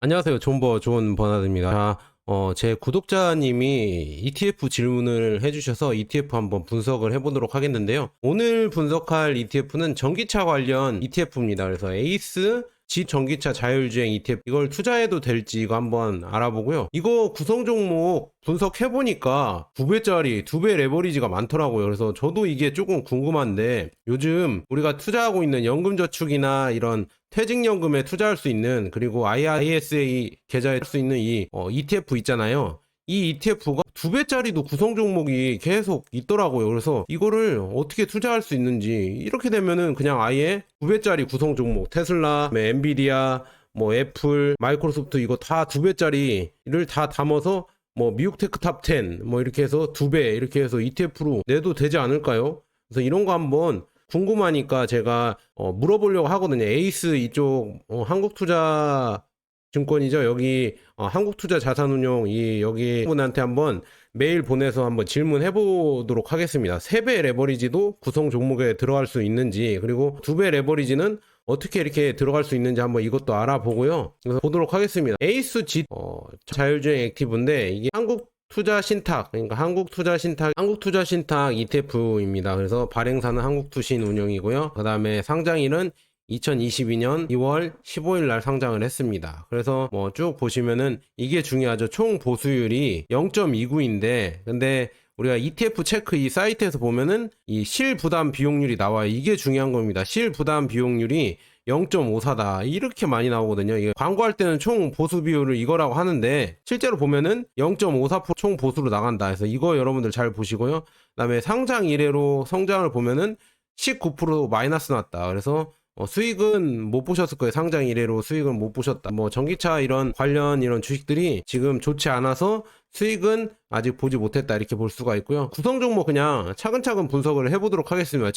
안녕하세요. 존버 좋은 버나드입니다. 제 구독자님이 ETF 질문을 해주셔서 ETF 한번 분석을 해보도록 하겠는데요. 오늘 분석할 ETF는 전기차 관련 ETF입니다. 그래서 에이스 전기차 자율주행 ETF 이걸 투자해도 될지 이거 한번 알아보고요. 이거 구성 종목 분석해보니까 2배짜리 2배 레버리지가 많더라고요. 그래서 저도 이게 조금 궁금한데 요즘 우리가 투자하고 있는 연금저축이나 이런 퇴직연금에 투자할 수 있는, 그리고 IRSA 계좌에 할 수 있는 이 ETF 있잖아요. 이 ETF가 2배짜리도 구성 종목이 계속 있더라고요. 그래서 이거를 어떻게 투자할 수 있는지, 이렇게 되면은 그냥 아예 2배짜리 구성 종목, 테슬라, 엔비디아, 뭐 애플, 마이크로소프트 이거 다 2배짜리를 다 담아서 뭐 미국 테크 탑 10, 뭐 이렇게 해서 2배 이렇게 해서 ETF로 내도 되지 않을까요? 그래서 이런 거 한번 궁금하니까 제가 물어보려고 하거든요. 에이스 이쪽 한국투자증권이죠. 여기 한국투자자산운용 이 여기 분한테 한번 메일 보내서 한번 질문해 보도록 하겠습니다. 3배 레버리지도 구성 종목에 들어갈 수 있는지, 그리고 2배 레버리지는 어떻게 이렇게 들어갈 수 있는지 한번 이것도 알아보고요. 그래서 보도록 하겠습니다. 에이스 자율주행 액티브인데 이게 투자신탁, 그러니까 한국투자신탁 ETF입니다. 그래서 발행사는 한국투신 운용이고요. 그 다음에 상장일은 2022년 2월 15일 날 상장을 했습니다. 그래서 뭐 쭉 보시면은 이게 중요하죠. 총 보수율이 0.29인데, 근데 우리가 ETF 체크 이 사이트에서 보면은 이 실부담 비용률이 나와요. 이게 중요한 겁니다. 실부담 비용률이 0.54다 이렇게 많이 나오거든요. 이게 광고할 때는 총 보수 비율을 이거라고 하는데 실제로 보면은 0.54%총 보수로 나간다. 그래서 이거 여러분들 잘 보시고요. 그다음에 상장 이래로 성장을 보면은 19% 마이너스 났다. 그래서 수익은 못 보셨을 거예요. 상장 이래로 수익은 못 보셨다. 뭐 전기차 이런 관련 이런 주식들이 지금 좋지 않아서 수익은 아직 보지 못했다 이렇게 볼 수가 있고요. 구성 종목 그냥 차근차근 분석을 해보도록 하겠습니다.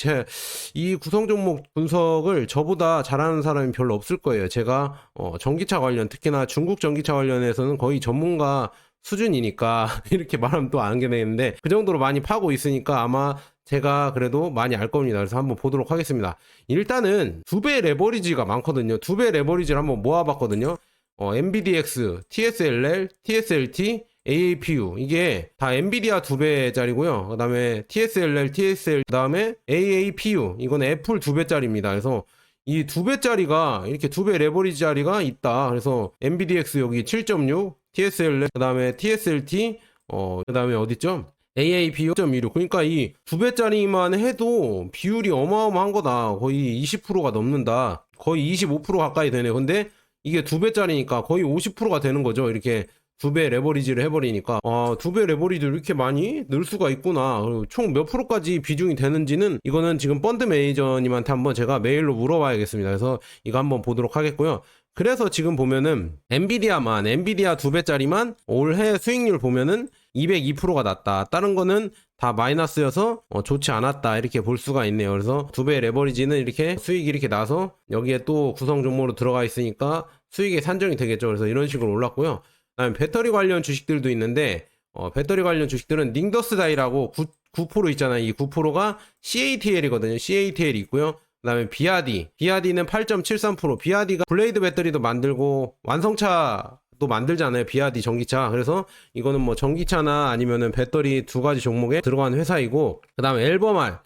이 구성 종목 분석을 저보다 잘하는 사람이 별로 없을 거예요. 제가 전기차 관련, 특히나 중국 전기차 관련해서는 거의 전문가 수준이니까 이렇게 말하면 또 안 되겠는데 그 정도로 많이 파고 있으니까 아마 제가 그래도 많이 알 겁니다. 그래서 한번 보도록 하겠습니다. 일단은 2배 레버리지가 많거든요. 2배 레버리지를 한번 모아봤거든요. NVDX, TSLL, TSLT, AAPU 이게 다 엔비디아 2배짜리고요. 그 다음에 TSLL, TSL, 그 다음에 AAPU 이건 애플 2배짜리입니다. 그래서 이 2배짜리가 이렇게 2배 레버리지짜리가 있다. 그래서 NVDX 여기 7.6, TSLL, 그 다음에 TSLT, 그 다음에 어딨죠? AAPU 0.26. 그러니까 이 2배짜리만 해도 비율이 어마어마한 거다. 거의 20%가 넘는다. 거의 25% 가까이 되네. 근데 이게 2배짜리니까 거의 50%가 되는 거죠. 이렇게 2배 레버리지를 해버리니까 2배 레버리지 이렇게 많이 늘 수가 있구나. 총 몇 프로까지 비중이 되는지는 이거는 지금 펀드 매니저님한테 한번 제가 메일로 물어봐야겠습니다. 그래서 이거 한번 보도록 하겠고요. 그래서 지금 보면은 엔비디아 2배짜리만 올해 수익률 보면은 202%가 났다. 다른 거는 다 마이너스여서 좋지 않았다 이렇게 볼 수가 있네요. 그래서 2배 레버리지는 이렇게 수익이 이렇게 나서 여기에 또 구성 종목으로 들어가 있으니까 수익이 산정이 되겠죠. 그래서 이런 식으로 올랐고요. 그다음에 배터리 관련 주식들도 있는데 배터리 관련 주식들은 닝더스 다이라고 9% 있잖아요. 이 9%가 CATL이거든요. CATL이 있고요. 그 다음에 비아디는 8.73%. 비아디가 블레이드 배터리도 만들고 완성차도 만들잖아요. 비아디 전기차. 그래서 이거는 뭐 전기차나 아니면은 배터리 두 가지 종목에 들어간 회사이고, 그 다음에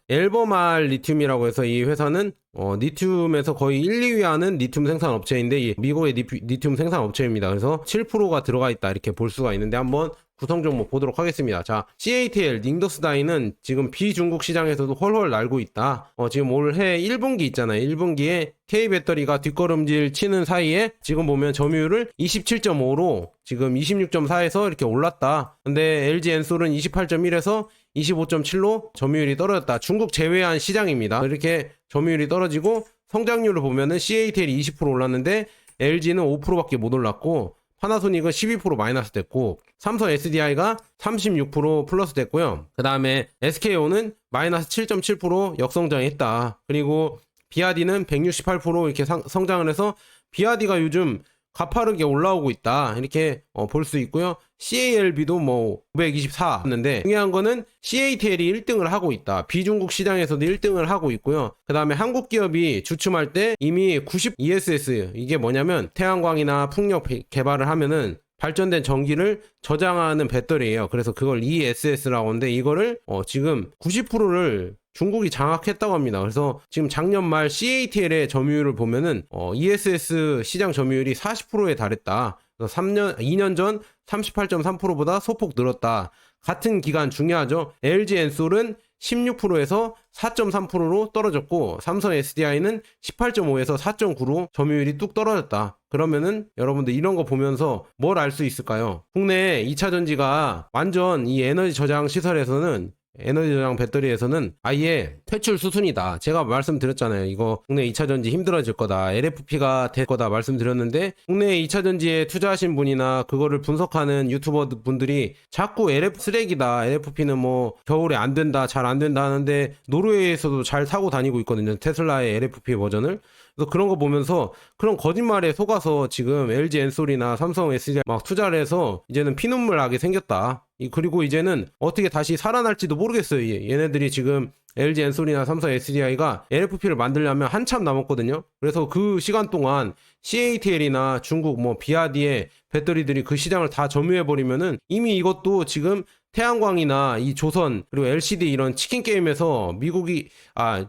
엘버말 리튬이라고 해서 이 회사는 리튬에서 거의 1, 2위 하는 리튬 생산 업체인데 이 미국의 리튬 생산 업체입니다. 그래서 7%가 들어가 있다 이렇게 볼 수가 있는데 한번 구성 종목 보도록 하겠습니다. 자, CATL, 닝더스다이는 지금 비중국 시장에서도 훨훨 날고 있다. 지금 올해 1분기 있잖아요. 1분기에 K배터리가 뒷걸음질 치는 사이에 지금 보면 점유율을 27.5로 지금 26.4에서 이렇게 올랐다. 근데 LG엔솔은 28.1에서 25.7로 점유율이 떨어졌다. 중국 제외한 시장입니다. 이렇게 점유율이 떨어지고 성장률을 보면은 CATL이 20% 올랐는데 LG는 5%밖에 못 올랐고 파나소닉은 12% 마이너스 됐고 삼성 SDI가 36% 플러스 됐고요. 그 다음에 SKO는 마이너스 7.7% 역성장했다. 그리고 비아디는 168% 이렇게 성장을 해서 비아디가 요즘 가파르게 올라오고 있다 이렇게 볼 수 있고요. CALB도 뭐 924였는데 중요한 거는 CATL이 1등을 하고 있다. 비중국 시장에서도 1등을 하고 있고요. 그 다음에 한국 기업이 주춤할 때 이미 90 ESS, 이게 뭐냐면 태양광이나 풍력 개발을 하면은 발전된 전기를 저장하는 배터리예요. 그래서 그걸 ESS라고 하는데 이거를 지금 90%를 중국이 장악했다고 합니다. 그래서 지금 작년 말 CATL의 점유율을 보면은 ESS 시장 점유율이 40%에 달했다. 그래서 2년 전 38.3%보다 소폭 늘었다. 같은 기간 중요하죠. LG 엔솔은 16%에서 4.3%로 떨어졌고 삼성 SDI는 18.5에서 4.9로 점유율이 뚝 떨어졌다. 그러면은 여러분들 이런 거 보면서 뭘 알 수 있을까요? 국내 2차 전지가 완전 이 에너지 저장 시설에서는, 에너지 저장 배터리에서는 아예 퇴출 수순이다. 제가 말씀드렸잖아요. 이거 국내 2차 전지 힘들어질 거다. LFP가 될 거다 말씀드렸는데, 국내 2차 전지에 투자하신 분이나 그거를 분석하는 유튜버 분들이 자꾸 LF 쓰레기다. LFP는 뭐 겨울에 안 된다. 잘 안 된다 하는데 노르웨이에서도 잘 타고 다니고 있거든요. 테슬라의 LFP 버전을. 그래서 그런 거 보면서 그런 거짓말에 속아서 지금 LG 엔솔이나 삼성 SDI 막 투자를 해서 이제는 피눈물 나게 생겼다. 그리고 이제는 어떻게 다시 살아날지도 모르겠어요. 얘네들이 지금 LG 엔솔이나 삼성 SDI가 LFP를 만들려면 한참 남았거든요. 그래서 그 시간 동안 CATL이나 중국 뭐 비아디의 배터리들이 그 시장을 다 점유해버리면은 이미 이것도 지금 태양광이나 이 조선 그리고 LCD 이런 치킨 게임에서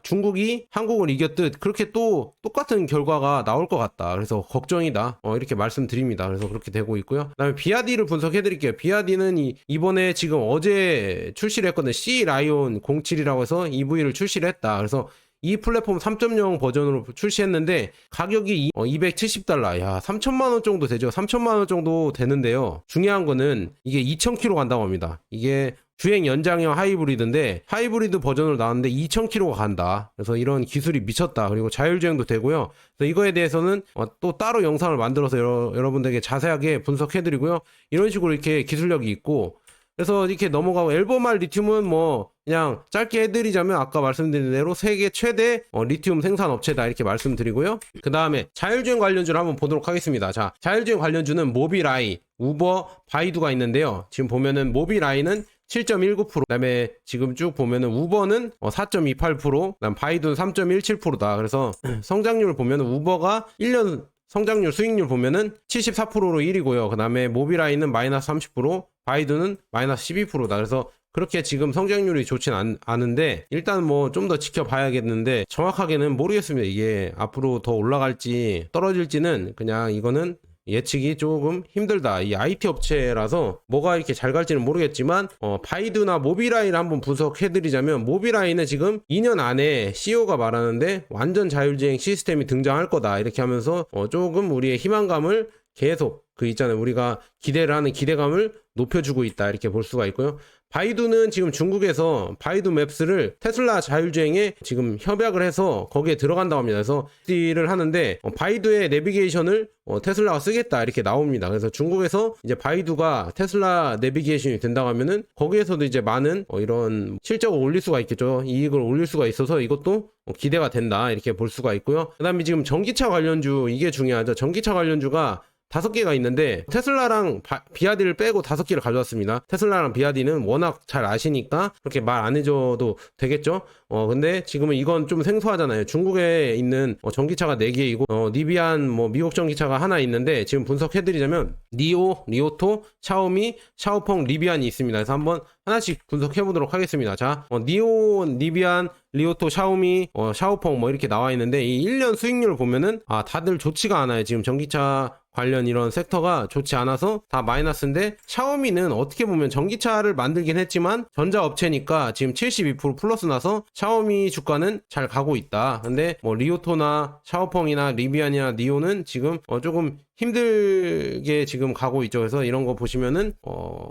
중국이 한국을 이겼듯 그렇게 또 똑같은 결과가 나올 것 같다. 그래서 걱정이다. 이렇게 말씀드립니다. 그래서 그렇게 되고 있고요. 그다음에 비아디를 분석해 드릴게요. 비아디는 이번에 지금 어제 출시를 했거든요. C 라이온 07이라고 해서 EV를 출시를 했다. 그래서 이 플랫폼 3.0 버전으로 출시했는데 가격이 $270. 야, 3천만 원 정도 되죠. 3천만 원 정도 되는데요. 중요한 거는 이게 2,000km 간다고 합니다. 이게 주행 연장형 하이브리드인데 하이브리드 버전으로 나왔는데 2,000km가 간다. 그래서 이런 기술이 미쳤다. 그리고 자율주행도 되고요. 그래서 이거에 대해서는 또 따로 영상을 만들어서 여러분들에게 자세하게 분석해드리고요. 이런 식으로 이렇게 기술력이 있고, 그래서 이렇게 넘어가고, 앨범알 리튬은 뭐 그냥 짧게 해드리자면 아까 말씀드린 대로 세계 최대 리튬 생산 업체다 이렇게 말씀드리고요. 그 다음에 자율주행 관련주를 한번 보도록 하겠습니다. 자, 자율주행 관련주는 모빌아이, 우버, 바이두가 있는데요. 지금 보면은 모빌아이는 7.19%, 그 다음에 지금 쭉 보면은 우버는 4.28%, 그 다음 바이두는 3.17%다. 그래서 성장률을 보면은 우버가 1년 성장률 수익률 보면은 74%로 1위고요. 그 다음에 모빌아이는 마이너스 30%, 바이두는 마이너스 12%다. 그래서 그렇게 지금 성장률이 좋진 않은데 일단 뭐 좀 더 지켜봐야겠는데 정확하게는 모르겠습니다. 이게 앞으로 더 올라갈지 떨어질지는 그냥 이거는 예측이 조금 힘들다. 이 IT 업체라서 뭐가 이렇게 잘 갈지는 모르겠지만 바이두나 모빌아이를 한번 분석해드리자면, 모빌아이는 지금 2년 안에 CEO가 말하는데 완전 자율주행 시스템이 등장할 거다 이렇게 하면서 조금 우리의 희망감을 계속 있잖아요. 우리가 기대를 하는 기대감을 높여주고 있다 이렇게 볼 수가 있고요. 바이두는 지금 중국에서 바이두 맵스를 테슬라 자율주행에 지금 협약을 해서 거기에 들어간다고 합니다. 그래서 딜을 하는데 바이두의 내비게이션을 테슬라가 쓰겠다 이렇게 나옵니다. 그래서 중국에서 이제 바이두가 테슬라 내비게이션이 된다고 하면은 거기에서도 이제 많은 이런 실적을 올릴 수가 있겠죠. 이익을 올릴 수가 있어서 이것도 기대가 된다 이렇게 볼 수가 있고요. 그 다음에 지금 전기차 관련주, 이게 중요하죠. 전기차 관련주가 5개가 있는데 테슬라랑 비아디를 빼고 5개를 가져왔습니다. 테슬라랑 비아디는 워낙 잘 아시니까 그렇게 말 안 해줘도 되겠죠. 근데 지금은 이건 좀 생소하잖아요. 중국에 있는 전기차가 4개이고 니비안 뭐 미국 전기차가 하나 있는데, 지금 분석해드리자면 니오, 리오토, 샤오미, 샤오펑, 리비안이 있습니다. 그래서 한번 하나씩 분석해보도록 하겠습니다. 자, 니오, 니비안, 리오토, 샤오미, 샤오펑 뭐 이렇게 나와 있는데 이 1년 수익률을 보면은 다들 좋지가 않아요. 지금 전기차 관련 이런 섹터가 좋지 않아서 다 마이너스인데, 샤오미는 어떻게 보면 전기차를 만들긴 했지만 전자업체니까 지금 72% 플러스 나서 샤오미 주가는 잘 가고 있다. 근데 뭐 리오토나 샤오펑이나 리비안이나 니오는 지금 조금 힘들게 지금 가고 있죠. 그래서 이런 거 보시면은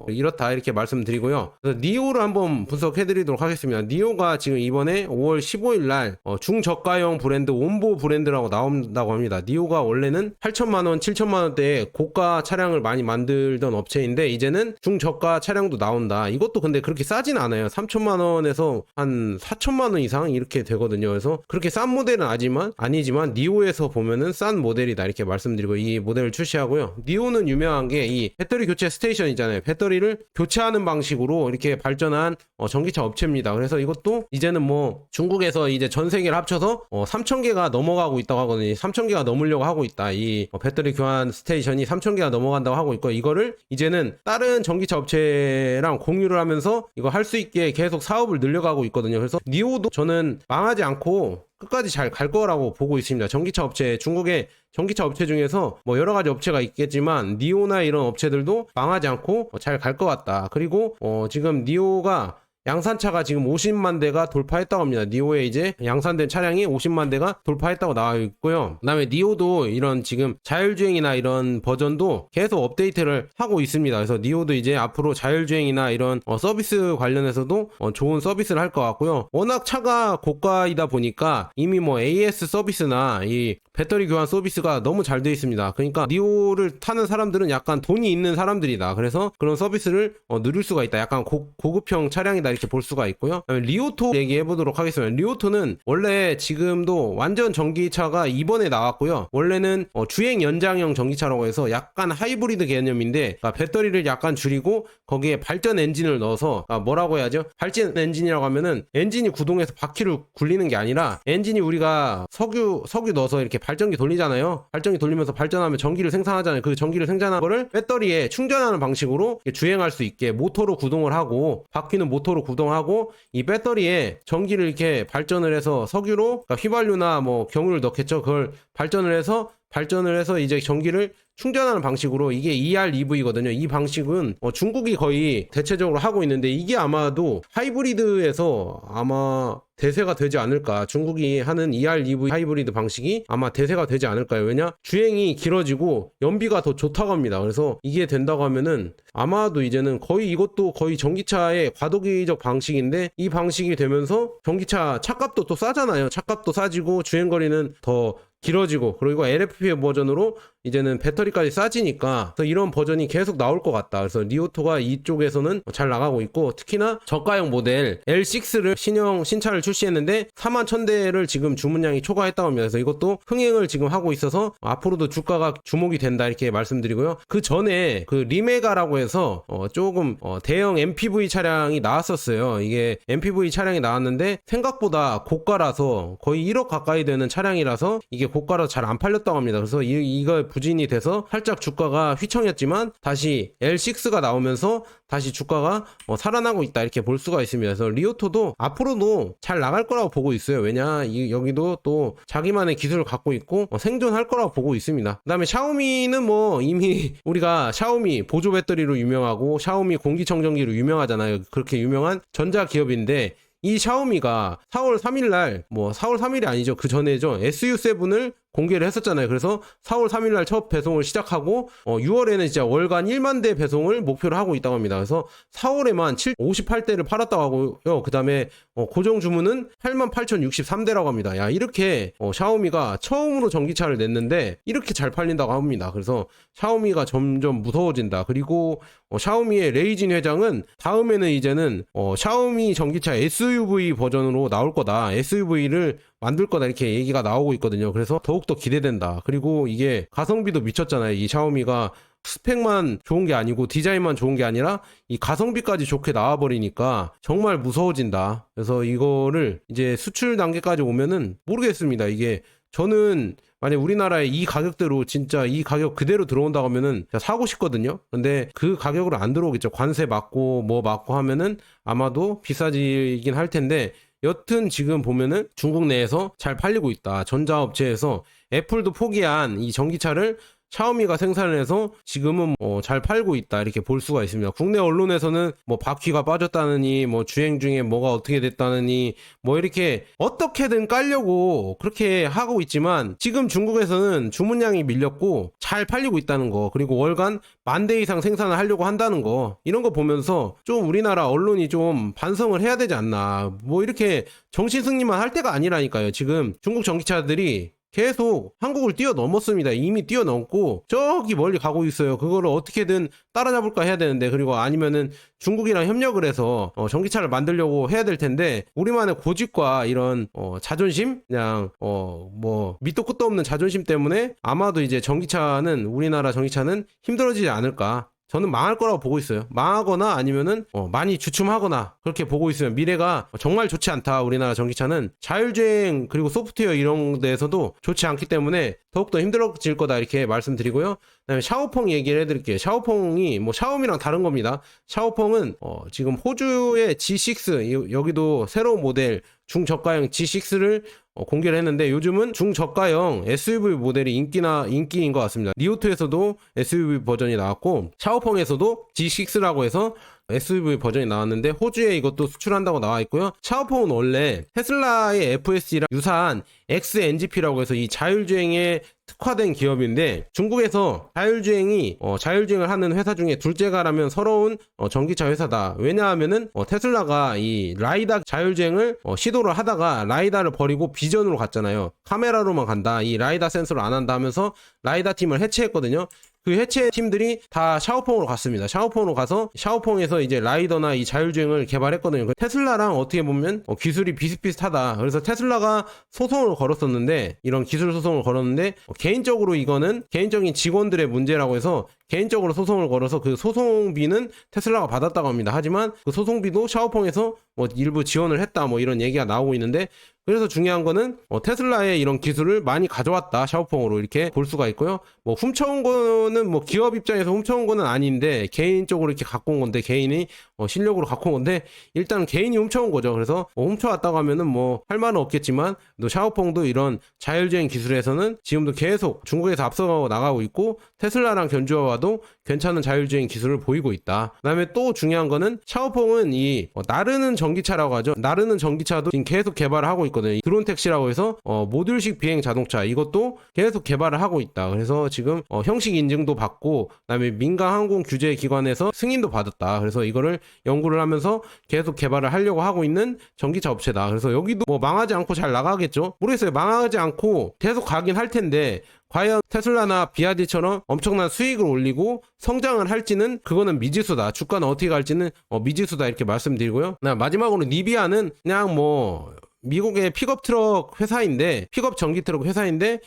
이렇다 이렇게 말씀드리고요. 그래서 니오를 한번 분석해 드리도록 하겠습니다. 니오가 지금 이번에 5월 15일 날 중저가형 브랜드 옴보 브랜드라고 나온다고 합니다. 니오가 원래는 8천만 원, 7천만 원대에 고가 차량을 많이 만들던 업체인데 이제는 중저가 차량도 나온다. 이것도 근데 그렇게 싸진 않아요. 3천만 원에서 한 4천만 원 이상 이렇게 되거든요. 그래서 그렇게 싼 모델은 아니지만 니오에서 보면은 싼 모델이다 이렇게 말씀드리고, 이 모델을 출시하고요. 니오는 유명한 게 이 배터리 교체 스테이션 있잖아요. 배터리를 교체하는 방식으로 이렇게 발전한 전기차 업체입니다. 그래서 이것도 이제는 뭐 중국에서 이제 전 세계를 합쳐서 3,000개가 넘어가고 있다고 하거든요. 3,000개가 넘으려고 하고 있다. 이 배터리 교환 스테이션이 3,000개가 넘어간다고 하고 있고, 이거를 이제는 다른 전기차 업체랑 공유를 하면서 이거 할 수 있게 계속 사업을 늘려가고 있거든요. 그래서 니오도 저는 망하지 않고 끝까지 잘 갈 거라고 보고 있습니다. 전기차 업체, 중국의 전기차 업체 중에서 뭐 여러 가지 업체가 있겠지만 니오나 이런 업체들도 망하지 않고 잘 갈 것 같다. 그리고 지금 니오가 양산차가 지금 50만 대가 돌파했다고 합니다. 니오에 이제 양산된 차량이 50만 대가 돌파했다고 나와 있고요. 그다음에 니오도 이런 지금 자율주행이나 이런 버전도 계속 업데이트를 하고 있습니다. 그래서 니오도 이제 앞으로 자율주행이나 이런 서비스 관련해서도 좋은 서비스를 할 것 같고요. 워낙 차가 고가이다 보니까 이미 뭐 AS 서비스나 이 배터리 교환 서비스가 너무 잘 되어 있습니다. 그러니까 니오를 타는 사람들은 약간 돈이 있는 사람들이다. 그래서 그런 서비스를 누릴 수가 있다. 약간 고급형 차량이다 이렇게 볼 수가 있고요. 리오토 얘기해 보도록 하겠습니다. 리오토는 원래 지금도 완전 전기차가 이번에 나왔고요. 원래는 주행 연장형 전기차라고 해서 약간 하이브리드 개념인데, 그러니까 배터리를 약간 줄이고 거기에 발전 엔진을 넣어서 뭐라고 해야죠? 발전 엔진이라고 하면은 엔진이 구동해서 바퀴를 굴리는 게 아니라 엔진이 우리가 석유 넣어서 이렇게 발전기 돌리잖아요. 발전기 돌리면서 발전하면 전기를 생산하잖아요. 그 전기를 생산한 거를 배터리에 충전하는 방식으로 주행할 수 있게 모터로 구동을 하고, 바퀴는 모터로 구동하고 이 배터리에 전기를 이렇게 발전을 해서 석유로, 그러니까 휘발유나 뭐 경유를 넣겠죠. 그걸 발전을 해서 이제 전기를 충전하는 방식으로, 이게 EREV거든요. 이 방식은 중국이 거의 대체적으로 하고 있는데, 이게 아마도 하이브리드에서 아마 대세가 되지 않을까. 중국이 하는 EREV 하이브리드 방식이 아마 대세가 되지 않을까요? 왜냐? 주행이 길어지고 연비가 더 좋다고 합니다. 그래서 이게 된다고 하면은 아마도 이제는 거의 이것도 거의 전기차의 과도기적 방식인데, 이 방식이 되면서 전기차 차값도 또 싸잖아요. 차값도 싸지고 주행거리는 더 길어지고, 그리고 LFP 버전으로 이제는 배터리까지 싸지니까 이런 버전이 계속 나올 것 같다. 그래서 리오토가 이쪽에서는 잘 나가고 있고, 특히나 저가형 모델 L6를 신차를 출시했는데 41,000대를 지금 주문량이 초과했다고 합니다. 그래서 이것도 흥행을 지금 하고 있어서 앞으로도 주가가 주목이 된다 이렇게 말씀드리고요. 그 전에 그 리메가라고 해서 조금 대형 MPV 차량이 나왔었어요. 이게 MPV 차량이 나왔는데 생각보다 고가라서 거의 1억 가까이 되는 차량이라서 이게 고가라서 잘 안 팔렸다고 합니다. 그래서 이거 부진이 돼서 살짝 주가가 휘청했지만 다시 L6가 나오면서 다시 주가가 살아나고 있다 이렇게 볼 수가 있습니다. 그래서 리오토도 앞으로도 잘 나갈 거라고 보고 있어요. 왜냐, 여기도 또 자기만의 기술을 갖고 있고 생존할 거라고 보고 있습니다. 그 다음에 샤오미는 뭐 이미 우리가 샤오미 보조 배터리로 유명하고 샤오미 공기청정기로 유명하잖아요. 그렇게 유명한 전자기업인데, 이 샤오미가 4월 3일날, 뭐 4월 3일이 아니죠. 그 전에죠. SU7을 공개를 했었잖아요. 그래서 4월 3일날 첫 배송을 시작하고 6월에는 진짜 월간 1만 대 배송을 목표로 하고 있다고 합니다. 그래서 4월에만 58대를 팔았다고 하고요. 그 다음에 고정 주문은 88,063대라고 합니다. 야, 이렇게 샤오미가 처음으로 전기차를 냈는데 이렇게 잘 팔린다고 합니다. 그래서 샤오미가 점점 무서워진다. 그리고 샤오미의 레이진 회장은 다음에는 이제는 샤오미 전기차 SUV 버전으로 나올 거다. SUV를 만들 거다 이렇게 얘기가 나오고 있거든요. 그래서 더욱더 기대된다. 그리고 이게 가성비도 미쳤잖아요. 이 샤오미가 스펙만 좋은 게 아니고 디자인만 좋은 게 아니라 이 가성비까지 좋게 나와버리니까 정말 무서워진다. 그래서 이거를 이제 수출 단계까지 오면은 모르겠습니다. 이게 저는 만약 우리나라에 이 가격대로 진짜 이 가격 그대로 들어온다고 하면은 사고 싶거든요. 근데 그 가격으로 안 들어오겠죠. 관세 맞고 뭐 맞고 하면은 아마도 비싸지긴 할 텐데, 여튼 지금 보면은 중국 내에서 잘 팔리고 있다. 전자업체에서 애플도 포기한 이 전기차를 샤오미가 생산을 해서 지금은 잘 팔고 있다 이렇게 볼 수가 있습니다. 국내 언론에서는 뭐 바퀴가 빠졌다느니, 뭐 주행 중에 뭐가 어떻게 됐다느니, 뭐 이렇게 어떻게든 깔려고 그렇게 하고 있지만, 지금 중국에서는 주문량이 밀렸고 잘 팔리고 있다는 거, 그리고 월간 10,000대 이상 생산을 하려고 한다는 거, 이런 거 보면서 좀 우리나라 언론이 좀 반성을 해야 되지 않나. 뭐 이렇게 정신승리만 할 때가 아니라니까요. 지금 중국 전기차들이 계속 한국을 뛰어넘었습니다. 이미 뛰어넘고 저기 멀리 가고 있어요. 그거를 어떻게든 따라잡을까 해야 되는데, 그리고 아니면은 중국이랑 협력을 해서 전기차를 만들려고 해야 될 텐데, 우리만의 고집과 이런 자존심, 그냥 뭐 밑도 끝도 없는 자존심 때문에 아마도 이제 전기차는, 우리나라 전기차는 힘들어지지 않을까. 저는 망할 거라고 보고 있어요. 망하거나 아니면은 많이 주춤하거나 그렇게 보고 있으면 미래가 정말 좋지 않다. 우리나라 전기차는 자율주행 그리고 소프트웨어 이런 데에서도 좋지 않기 때문에 더욱더 힘들어질 거다, 이렇게 말씀드리고요. 그다음에 샤오펑 얘기를 해드릴게요. 샤오펑이 뭐 샤오미랑 다른 겁니다. 샤오펑은 지금 호주의 G6, 여기도 새로운 모델 중저가형 G6를 공개를 했는데, 요즘은 중저가형 SUV 모델이 인기인 것 같습니다. 리오토에서도 SUV 버전이 나왔고, 샤오펑에서도 G6라고 해서 SUV 버전이 나왔는데, 호주에 이것도 수출한다고 나와 있고요. 샤오펑은 원래 테슬라의 FSD랑 유사한 XNGP라고 해서 이 자율주행에 특화된 기업인데, 중국에서 자율주행을 하는 회사 중에 둘째가라면 서러운 전기차 회사다. 왜냐하면은 테슬라가 이 라이다 자율주행을 시도를 하다가 라이다를 버리고 비전으로 갔잖아요. 카메라로만 간다, 이 라이다 센서를 안 한다 하면서 라이다 팀을 해체했거든요. 그 해체 팀들이 다 샤오펑으로 갔습니다. 샤오펑으로 가서 샤오펑에서 이제 라이더나 이 자율주행을 개발했거든요. 테슬라랑 어떻게 보면 기술이 비슷비슷하다. 그래서 테슬라가 소송을 걸었었는데, 이런 기술 소송을 걸었는데, 개인적으로 이거는 개인적인 직원들의 문제라고 해서 개인적으로 소송을 걸어서 그 소송비는 테슬라가 받았다고 합니다. 하지만 그 소송비도 샤오펑에서 뭐 일부 지원을 했다, 뭐 이런 얘기가 나오고 있는데, 그래서 중요한 거는 테슬라의 이런 기술을 많이 가져왔다, 샤오펑으로 이렇게 볼 수가 있고요. 뭐 훔쳐온 거는 뭐 기업 입장에서 훔쳐온 거는 아닌데, 개인적으로 이렇게 갖고 온 건데, 개인이 실력으로 갖고 온 건데, 일단 개인이 훔쳐온 거죠. 그래서 훔쳐왔다고 하면은 뭐 할 말은 없겠지만, 또 샤오펑도 이런 자율주행 기술에서는 지금도 계속 중국에서 앞서 나가고 있고, 테슬라랑 견주어와도 괜찮은 자율주행 기술을 보이고 있다. 그다음에 또 중요한 거는 샤오펑은 이 나르는 전기차라고 하죠. 나르는 전기차도 지금 계속 개발을 하고 있거든요. 드론 택시라고 해서 모듈식 비행 자동차, 이것도 계속 개발을 하고 있다. 그래서 지금 형식 인증도 받고, 그다음에 민간 항공 규제 기관에서 승인도 받았다. 그래서 이거를 연구를 하면서 계속 개발을 하려고 하고 있는 전기차 업체다. 그래서 여기도 뭐 망하지 않고 잘 나가겠죠. 모르겠어요. 망하지 않고 계속 가긴 할 텐데, 과연 테슬라나 비아디처럼 엄청난 수익을 올리고 성장을 할지는, 그거는 미지수다. 주가는 어떻게 갈지는 미지수다, 이렇게 말씀드리고요. 마지막으로 리비아는 그냥 뭐 미국의 픽업 트럭 회사인데, 픽업 전기 트럭 회사인데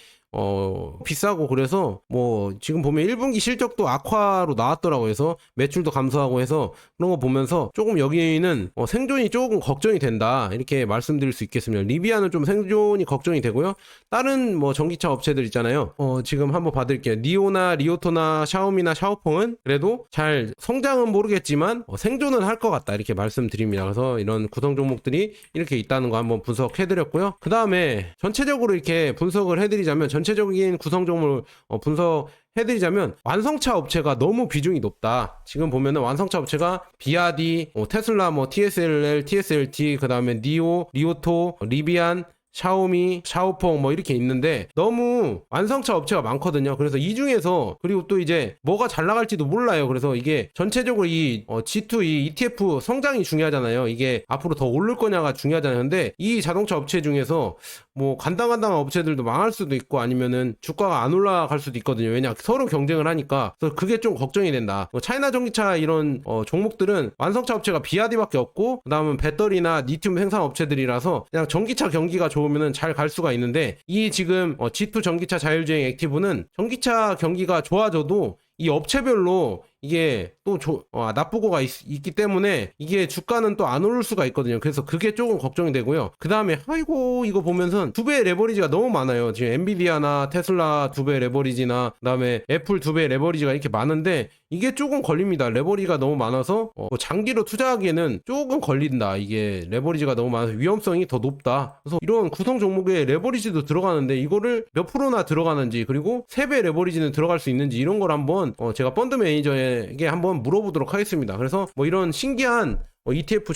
비싸고, 그래서 뭐 지금 보면 1분기 실적도 악화로 나왔더라고. 해서 매출도 감소하고 해서 그런 거 보면서 조금 여기는 생존이 조금 걱정이 된다, 이렇게 말씀드릴 수 있겠습니다. 리비아는 좀 생존이 걱정이 되고요. 다른 뭐 전기차 업체들 있잖아요. 지금 한번 봐드릴게요. 니오나 리오토나 샤오미나 샤오펑은 그래도 잘 성장은 모르겠지만 생존은 할 것 같다, 이렇게 말씀드립니다. 그래서 이런 구성 종목들이 이렇게 있다는 거 한번 분석해드렸고요. 그 다음에 전체적으로 이렇게 분석을 해드리자면, 전체적인 구성 종목을 분석해드리자면, 완성차 업체가 너무 비중이 높다. 지금 보면은 완성차 업체가 비아디, 테슬라, 뭐 TSLL, TSLT, 그 다음에 니오, 리오토, 리비안, 샤오미, 샤오펑 뭐 이렇게 있는데, 너무 완성차 업체가 많거든요. 그래서 이 중에서, 그리고 또 이제 뭐가 잘 나갈지도 몰라요. 그래서 이게 전체적으로 이 G2, 이 ETF 성장이 중요하잖아요. 이게 앞으로 더 오를 거냐가 중요하잖아요. 근데 이 자동차 업체 중에서 뭐 간당간당한 업체들도 망할 수도 있고, 아니면은 주가가 안 올라갈 수도 있거든요. 왜냐, 서로 경쟁을 하니까. 그래서 그게 좀 걱정이 된다. 차이나 전기차 이런 종목들은 완성차 업체가 비아디밖에 없고, 그 다음은 배터리나 리튬 생산 업체들이라서 그냥 전기차 경기가 좋으면은 잘 갈 수가 있는데, 이 지금 G2 전기차 자율주행 액티브는 전기차 경기가 좋아져도 이 업체별로 이게 또 나쁘고가 있기 때문에 이게 주가는 또 안 오를 수가 있거든요. 그래서 그게 조금 걱정이 되고요. 그 다음에 아이고, 이거 보면서 2배의 레버리지가 너무 많아요. 지금 엔비디아나 테슬라 2배 레버리지나, 그 다음에 애플 2배 레버리지가 이렇게 많은데, 이게 조금 걸립니다. 레버리지가 너무 많아서 장기로 투자하기에는 조금 걸린다. 이게 레버리지가 너무 많아서 위험성이 더 높다. 그래서 이런 구성 종목에 레버리지도 들어가는데, 이거를 몇 프로나 들어가는지, 그리고 3배 레버리지는 들어갈 수 있는지, 이런 걸 한번 제가 펀드 매니저에게 한번 물어보도록 하겠습니다. 그래서 뭐 이런 신기한 ETF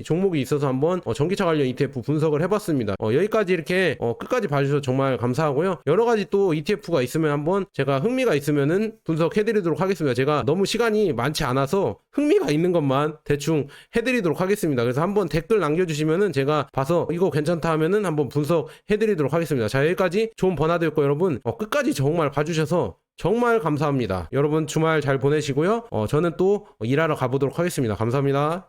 종목이 있어서 한번 전기차 관련 ETF 분석을 해봤습니다. 여기까지 이렇게 끝까지 봐주셔서 정말 감사하고요. 여러 가지 또 ETF가 있으면 한번 제가 흥미가 있으면은 분석해드리도록 하겠습니다. 제가 너무 시간이 많지 않아서 흥미가 있는 것만 대충 해드리도록 하겠습니다. 그래서 한번 댓글 남겨주시면은 제가 봐서 이거 괜찮다 하면은 한번 분석해드리도록 하겠습니다. 자, 여기까지 좋은 버나드였고 여러분 끝까지 정말 봐주셔서 정말 감사합니다. 여러분 주말 잘 보내시고요. 저는 또 일하러 가보도록 하겠습니다. 감사합니다.